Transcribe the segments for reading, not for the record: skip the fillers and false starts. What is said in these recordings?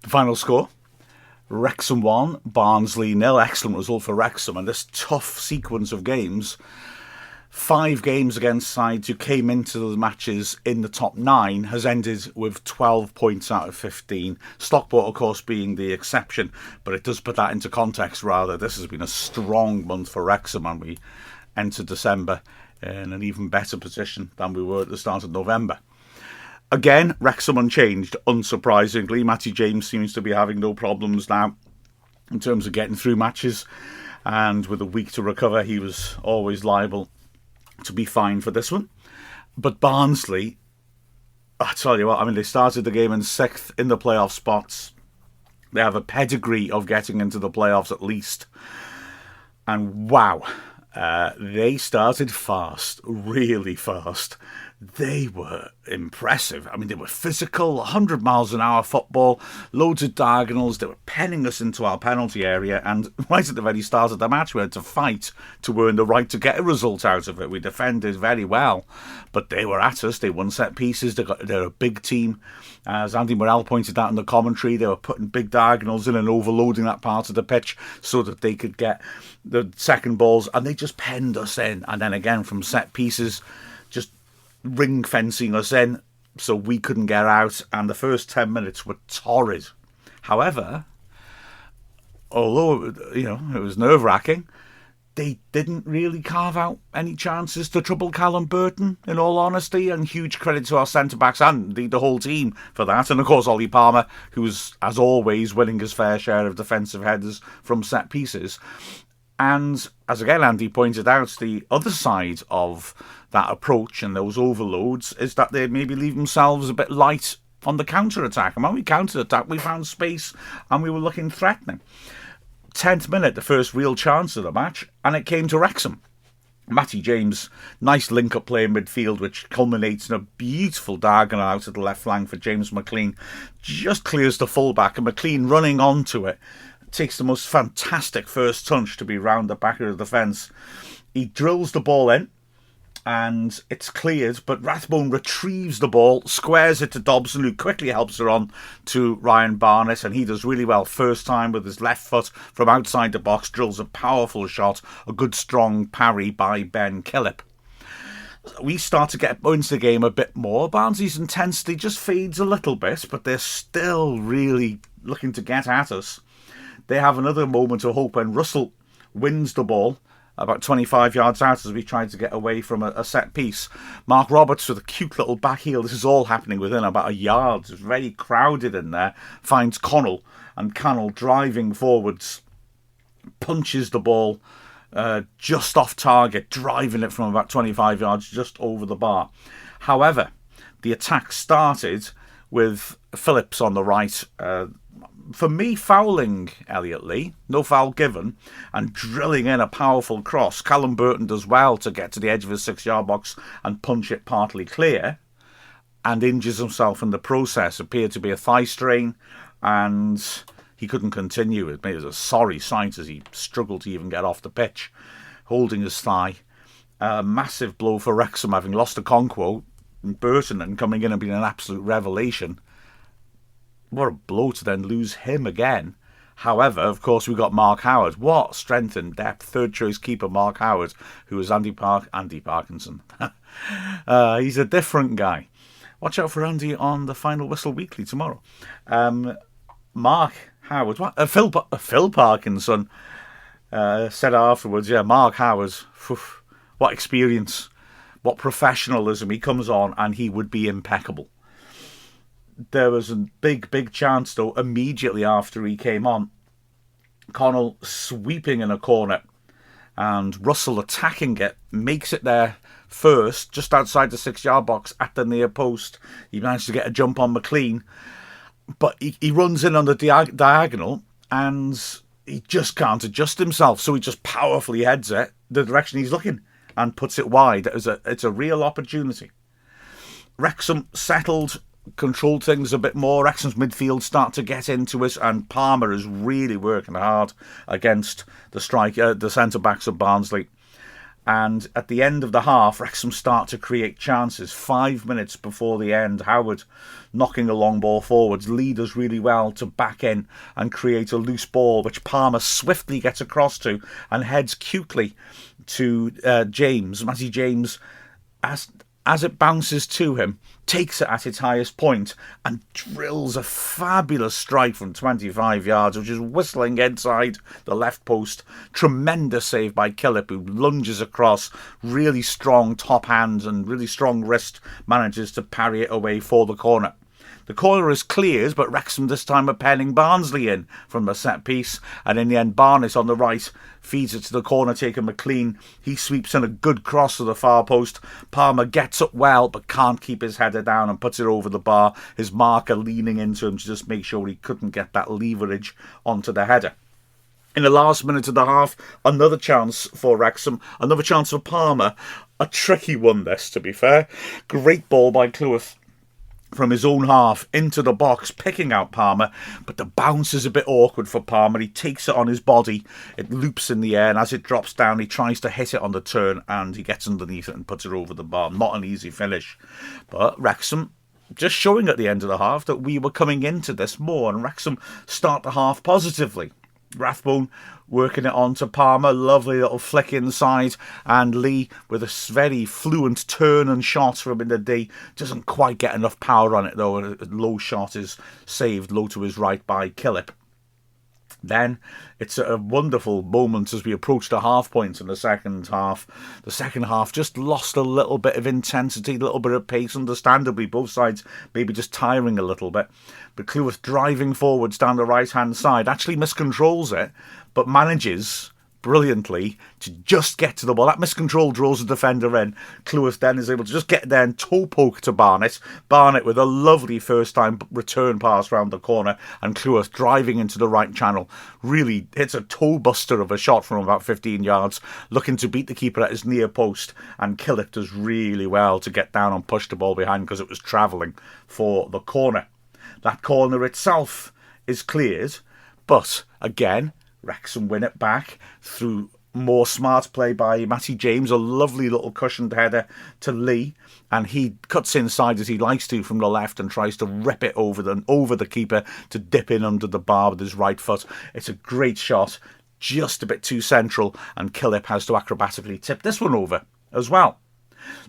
Final score: Wrexham 1, Barnsley 0. Excellent result for Wrexham. And this tough sequence of games, 5 games against sides who came into the matches in the top 9, has ended with 12 points out of 15. Stockport, of course, being the exception, but it does put that into context rather. This has been a strong month for Wrexham, and we enter December in an even better position than we were at the start of November. Again, Wrexham unchanged, unsurprisingly. Matty James seems to be having no problems now in terms of getting through matches, and with a week to recover, he was always liable to be fine for this one. But Barnsley, I tell you what, I mean, they started the game in 6th in the playoff spots. They have a pedigree of getting into the playoffs at least. And wow, they started fast, really fast. They were impressive. I mean, they were physical, 100 miles an hour football, loads of diagonals. They were penning us into our penalty area, and right at the very start of the match, we had to fight to earn the right to get a result out of it. We defended very well, but they were at us. They won set pieces. They're a big team. As Andy Morrell pointed out in the commentary, they were putting big diagonals in and overloading that part of the pitch so that they could get the second balls, and they just penned us in. And then again, from set pieces, just ring fencing us in so we couldn't get out, and the first 10 minutes were torrid. However, although it was nerve-wracking, they didn't really carve out any chances to trouble Callum Burton, in all honesty, and huge credit to our centre-backs and the whole team for that. And of course Ollie Palmer, who was, as always, winning his fair share of defensive headers from set pieces. And as again Andy pointed out, the other side of that approach and those overloads is that they maybe leave themselves a bit light on the counter-attack. And when we counter-attacked, we found space and we were looking threatening. 10th minute, the first real chance of the match, and it came to Wrexham. Matty James, nice link-up play in midfield, which culminates in a beautiful diagonal out of the left flank for James McLean. Just clears the full-back, and McLean running onto it takes the most fantastic first touch to be round the back of the fence. He drills the ball in, and it's cleared, but Rathbone retrieves the ball, squares it to Dobson, who quickly helps her on to Ryan Barnett, and he does really well first time with his left foot from outside the box, drills a powerful shot, a good strong parry by Ben Killip. We start to get into the game a bit more. Barnsley's intensity just fades a little bit, but they're still really looking to get at us. They have another moment of hope when Russell wins the ball about 25 yards out as we tried to get away from a set piece. Mark Roberts with a cute little back heel. This is all happening within about a yard. It's very crowded in there. Finds Connell, and Connell driving forwards punches the ball just off target, driving it from about 25 yards just over the bar. However, the attack started with Phillips on the right, for me, fouling Elliot Lee, no foul given, and drilling in a powerful cross. Callum Burton does well to get to the edge of his 6-yard box and punch it partly clear, and injures himself in the process. Appeared to be a thigh strain, and he couldn't continue. It was a sorry sight as he struggled to even get off the pitch, holding his thigh. A massive blow for Wrexham, having lost a Conquo, and Burton and coming in and being an absolute revelation. What a blow to then lose him again. However, of course, we got Mark Howard. What strength and depth. Third choice keeper Mark Howard, who was Andy Parkinson. He's a different guy. Watch out for Andy on the Final Whistle Weekly tomorrow. Mark Howard, Phil Parkinson said afterwards, Mark Howard, what experience, what professionalism. He comes on and he would be impeccable. There was a big chance, though, immediately after he came on. Connell sweeping in a corner, and Russell attacking it, makes it there first, just outside the 6-yard box at the near post. He managed to get a jump on McLean, but he runs in on the diagonal, and he just can't adjust himself, so he just powerfully heads it the direction he's looking and puts it wide. It's a real opportunity. Wrexham settled, controlled things a bit more. Wrexham's midfield start to get into it, and Palmer is really working hard against the centre-backs of Barnsley. And at the end of the half, Wrexham start to create chances. 5 minutes before the end, Howard knocking a long ball forwards. Lee does really well to back in and create a loose ball, which Palmer swiftly gets across to and heads cutely to James. Matty James, as it bounces to him, takes it at its highest point and drills a fabulous strike from 25 yards, which is whistling inside the left post. Tremendous save by Killip, who lunges across, really strong top hands and really strong wrist, manages to parry it away for the corner. The corner is cleared, but Wrexham this time are penning Barnsley in from the set piece, and in the end Barnett on the right feeds it to the corner taker McLean. He sweeps in a good cross to the far post. Palmer gets up well but can't keep his header down and puts it over the bar, his marker leaning into him to just make sure he couldn't get that leverage onto the header. In the last minute of the half, another chance for Wrexham, another chance for Palmer. A tricky one this, to be fair. Great ball by Cleworth from his own half into the box, picking out Palmer, but the bounce is a bit awkward for Palmer. He takes it on his body, it loops in the air, and as it drops down he tries to hit it on the turn and he gets underneath it and puts it over the bar. Not an easy finish, but Wrexham just showing at the end of the half that we were coming into this more, and Wrexham start the half positively. Rathbone working it on to Palmer, lovely little flick inside, and Lee with a very fluent turn and shot from in the D, doesn't quite get enough power on it though. A low shot is saved low to his right by Killip. Then it's a wonderful moment as we approach the half point in the second half. The second half just lost a little bit of intensity, a little bit of pace, understandably. Both sides maybe just tiring a little bit. But Cleworth driving forwards down the right-hand side actually miscontrols it, but manages brilliantly to just get to the ball. That miscontrol draws the defender in. Cleworth then is able to just get there and toe poke to Barnett. Barnett with a lovely first time return pass round the corner, and Cleworth driving into the right channel. Really hits a toe buster of a shot from about 15 yards, looking to beat the keeper at his near post, and Killip does really well to get down and push the ball behind because it was travelling for the corner. That corner itself is cleared, but again Wrexham win it back through more smart play by Matty James, a lovely little cushioned header to Lee, and he cuts inside as he likes to from the left and tries to rip it over the keeper to dip in under the bar with his right foot. It's a great shot, just a bit too central, and Killip has to acrobatically tip this one over as well.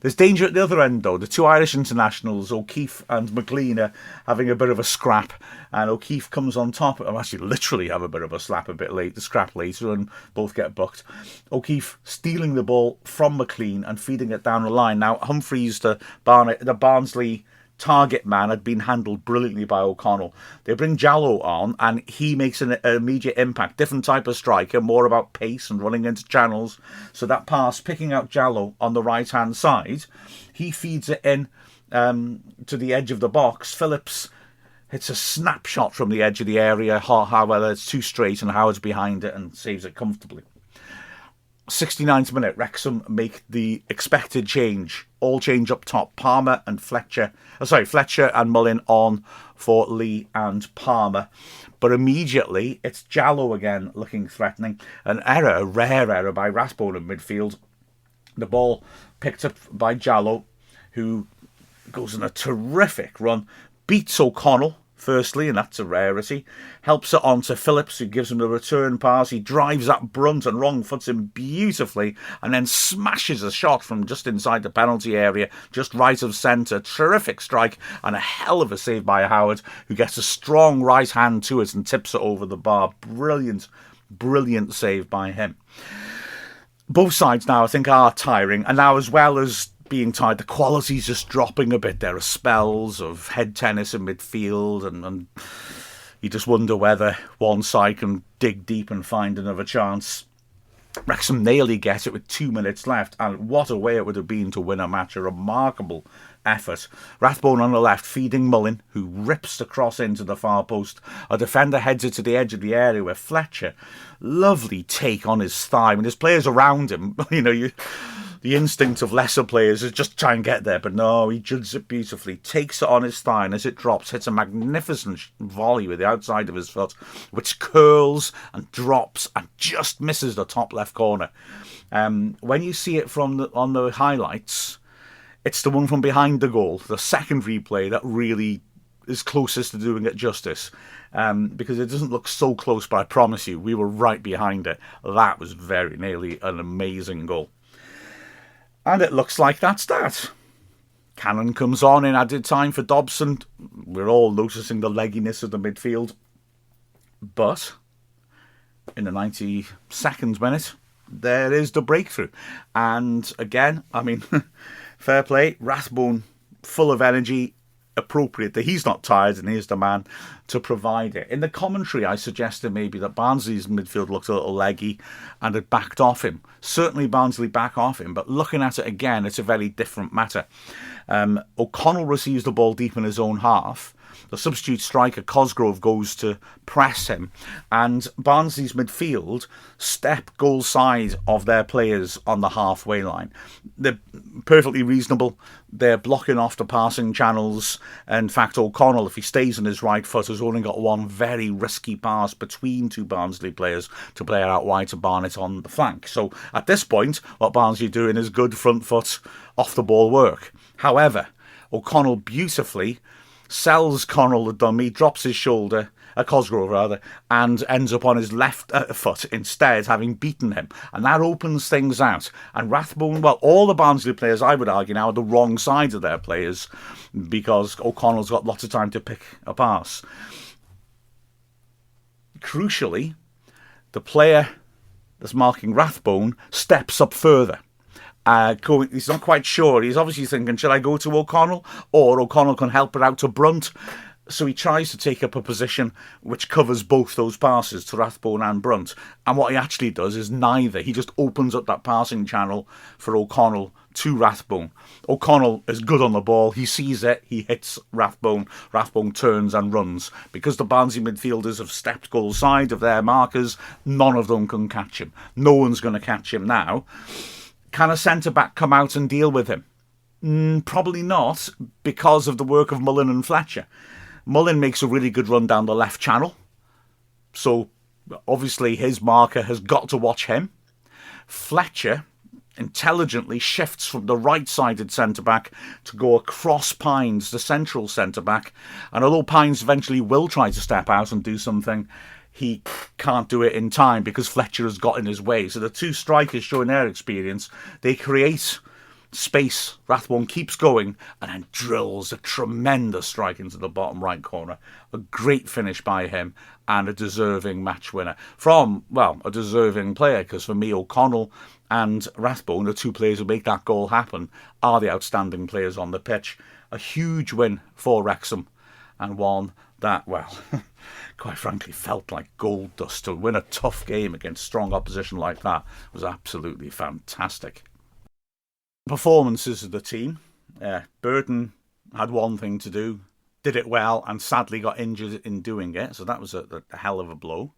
There's danger at the other end though. The two Irish internationals, O'Keefe and McLean, are having a bit of a scrap, and O'Keefe comes on top. Actually literally have a bit of a scrap later, and both get booked. O'Keefe stealing the ball from McLean and feeding it down the line. Now Humphreys, the Barnsley target man, had been handled brilliantly by O'Connell. They bring Jallow on and he makes an immediate impact. Different type of striker, more about pace and running into channels. So that pass, picking out Jallow on the right hand side, he feeds it in to the edge of the box. Phillips hits a snapshot from the edge of the area. However, it's too straight and Howard's behind it and saves it comfortably. 69th minute, Wrexham make the expected change. All change up top. Palmer and Fletcher and Mullin on for Lee and Palmer. But immediately, it's Jallow again looking threatening. An error, a rare error by Rathbone in midfield. The ball picked up by Jallow, who goes on a terrific run. Beats O'Connell, firstly, and that's a rarity. Helps it on to Phillips, who gives him the return pass. He drives at Brunt and wrong foots him beautifully, and then smashes a shot from just inside the penalty area, just right of centre. Terrific strike, and a hell of a save by Howard, who gets a strong right hand to it and tips it over the bar. Brilliant, brilliant save by him. Both sides now, I think, are tiring, and now as well as being tired, the quality's just dropping a bit. There are spells of head tennis in midfield, and you just wonder whether one side can dig deep and find another chance. Wrexham nearly get it with 2 minutes left, and what a way it would have been to win a match. A remarkable effort. Rathbone on the left, feeding Mullin, who rips the cross into the far post. A defender heads it to the edge of the area where Fletcher, lovely take on his thigh. When there's players around him, the instinct of lesser players is just try and get there, but no, he judges it beautifully, takes it on his thigh, and as it drops, hits a magnificent volley with the outside of his foot, which curls and drops and just misses the top left corner. When you see it on the highlights, it's the one from behind the goal, the second replay, that really is closest to doing it justice. Because it doesn't look so close, but I promise you, we were right behind it. That was very nearly an amazing goal. And it looks like that's that. Cannon comes on in added time for Dobson. We're all noticing the legginess of the midfield. But in the 92nd minute, there is the breakthrough. And again, I mean, fair play. Rathbone, full of energy, appropriate that he's not tired and he's the man to provide it. In the commentary, I suggested maybe that Barnsley's midfield looked a little leggy and had backed off him. Certainly Barnsley back off him, but looking at it again, it's a very different matter. O'Connell receives the ball deep in his own half. The substitute striker, Cosgrove, goes to press him, and Barnsley's midfield step goal side of their players on the halfway line. They're perfectly reasonable. They're blocking off the passing channels. In fact, O'Connell, if he stays on his right foot, has only got one very risky pass between two Barnsley players to play it out wide to Barnett on the flank. So at this point, what Barnsley are doing is good front foot off the ball work. However, O'Connell beautifully sells Connell the dummy, drops his shoulder, Cosgrove rather, and ends up on his left foot instead, having beaten him. And that opens things out. And Rathbone, well, all the Barnsley players, I would argue now, are the wrong side of their players because O'Connell's got lots of time to pick a pass. Crucially, the player that's marking Rathbone steps up further. He's not quite sure. He's obviously thinking, should I go to O'Connell? Or O'Connell can help it out to Brunt. So he tries to take up a position which covers both those passes to Rathbone and Brunt. And what he actually does is neither. He just opens up that passing channel for O'Connell to Rathbone. O'Connell is good on the ball. He sees it. He hits Rathbone. Rathbone turns and runs. Because the Barnsley midfielders have stepped goal side of their markers, none of them can catch him. No one's going to catch him now. Can a centre-back come out and deal with him? Probably not, because of the work of Mullin and Fletcher. Mullin makes a really good run down the left channel. So, obviously, his marker has got to watch him. Fletcher intelligently shifts from the right-sided centre-back to go across Pines, the central centre-back. And although Pines eventually will try to step out and do something, he can't do it in time because Fletcher has got in his way. So the two strikers showing their experience, they create space. Rathbone keeps going and then drills a tremendous strike into the bottom right corner. A great finish by him and a deserving match winner from, well, a deserving player, because for me, O'Connell and Rathbone, the two players who make that goal happen, are the outstanding players on the pitch. A huge win for Wrexham, and one that, well, quite frankly, felt like gold dust. To win a tough game against strong opposition like that was absolutely fantastic. Performances of the team. Burton had one thing to do, did it well, and sadly got injured in doing it, so that was a hell of a blow.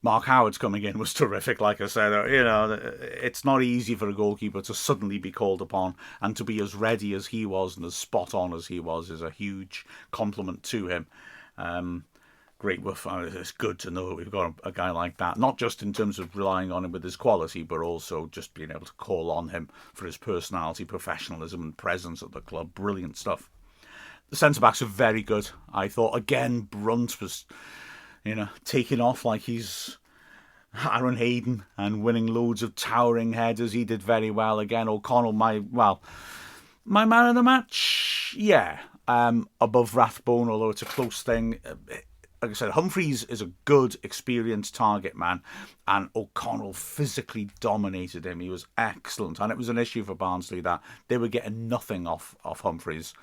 Mark Howard's coming in was terrific, like I said. It's not easy for a goalkeeper to suddenly be called upon, and to be as ready as he was and as spot on as he was is a huge compliment to him. Great work. It's good to know we've got a guy like that, not just in terms of relying on him with his quality, but also just being able to call on him for his personality, professionalism and presence at the club. Brilliant stuff. The centre-backs are very good. I thought, again, Brunt was, taking off like he's Aaron Hayden and winning loads of towering headers. He did very well. Again, O'Connell, my man of the match, yeah. Above Rathbone, although it's a close thing. Like I said, Humphreys is a good, experienced target man, and O'Connell physically dominated him. He was excellent, and it was an issue for Barnsley that they were getting nothing off Humphreys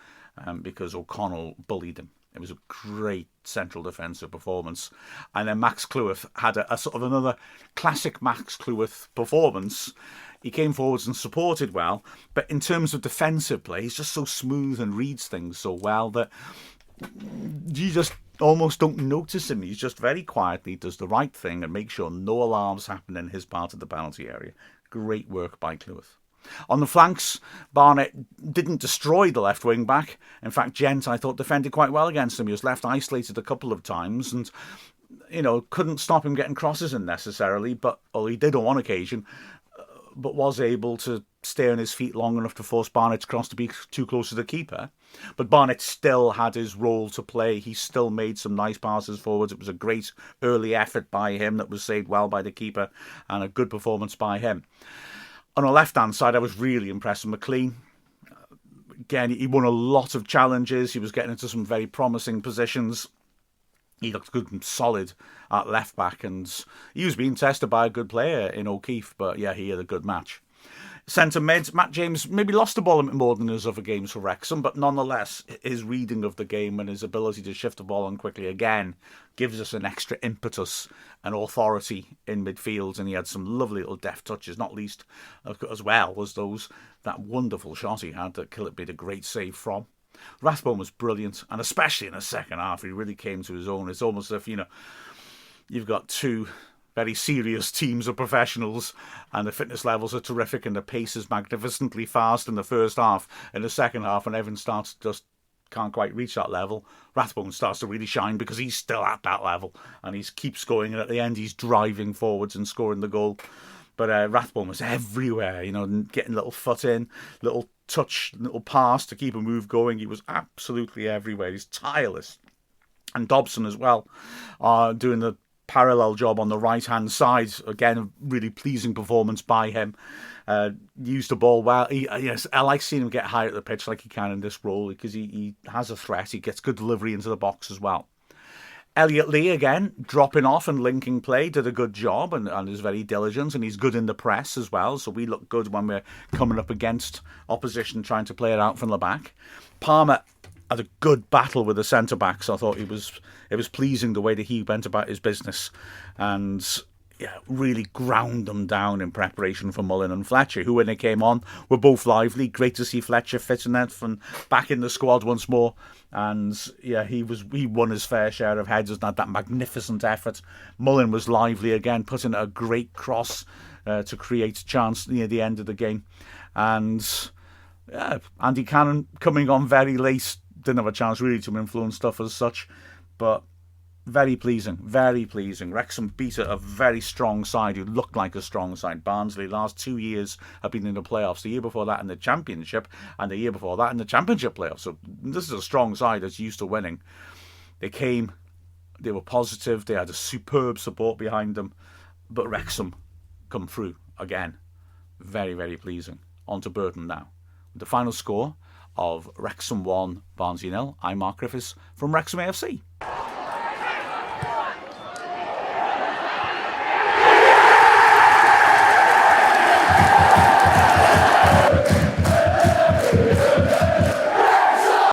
because O'Connell bullied him. It was a great central defensive performance. And then Max Cleworth had a sort of another classic Max Cleworth performance. He came forwards and supported well, but in terms of defensive play, he's just so smooth and reads things so well that you just almost don't notice him. He's just very quietly does the right thing and makes sure no alarms happen in his part of the penalty area. Great work by Cleworth. On the flanks, Barnett didn't destroy the left wing back. In fact, Gent, I thought, defended quite well against him. He was left isolated a couple of times and, couldn't stop him getting crosses in necessarily, but he did on one occasion, but was able to stay on his feet long enough to force Barnett's cross to be too close to the keeper. But Barnett still had his role to play. He still made some nice passes forwards. It was a great early effort by him that was saved well by the keeper, and a good performance by him. On the left-hand side, I was really impressed with McLean. Again, he won a lot of challenges. He was getting into some very promising positions. He looked good and solid at left-back, and he was being tested by a good player in O'Keefe, but yeah, he had a good match. Centre mid, Matt James maybe lost the ball a bit more than his other games for Wrexham, but nonetheless, his reading of the game and his ability to shift the ball on quickly again gives us an extra impetus and authority in midfield, and he had some lovely little deft touches, not least as well as that wonderful shot he had that Killip made a great save from. Rathbone was brilliant, and especially in the second half, he really came to his own. It's almost as if, you've got two very serious teams of professionals, and the fitness levels are terrific, and the pace is magnificently fast in the first half. In the second half, when everyone just can't quite reach that level, Rathbone starts to really shine because he's still at that level, and he keeps going, and at the end he's driving forwards and scoring the goal. But Rathbone was everywhere, getting little foot in, little touch, little pass to keep a move going. He was absolutely everywhere. He's tireless. And Dobson as well, doing the parallel job on the right-hand side. Again, a really pleasing performance by him. Used the ball well. I like seeing him get high at the pitch like he can in this role because he has a threat. He gets good delivery into the box as well. Elliot Lee, again, dropping off and linking play, did a good job and is very diligent, and he's good in the press as well, so we look good when we're coming up against opposition trying to play it out from the back. Palmer had a good battle with the centre-backs. I thought it was pleasing the way that he went about his business and really ground them down in preparation for Mullin and Fletcher, who, when they came on, were both lively. Great to see Fletcher fitting that from back in the squad once more. And he won his fair share of headers and had that magnificent effort. Mullin was lively again, putting a great cross to create a chance near the end of the game. And Andy Cannon coming on very late, didn't have a chance really to influence stuff as such, but very pleasing, very pleasing. Wrexham beat a very strong side who looked like a strong side. Barnsley, last 2 years, have been in the playoffs. The year before that in the Championship, and the year before that in the Championship playoffs. So this is a strong side that's used to winning. They came, they were positive, they had a superb support behind them, but Wrexham come through again. Very, very pleasing. On to Burton now. The final score of Wrexham 1, Barnsley 0. I'm Mark Griffiths from Wrexham AFC.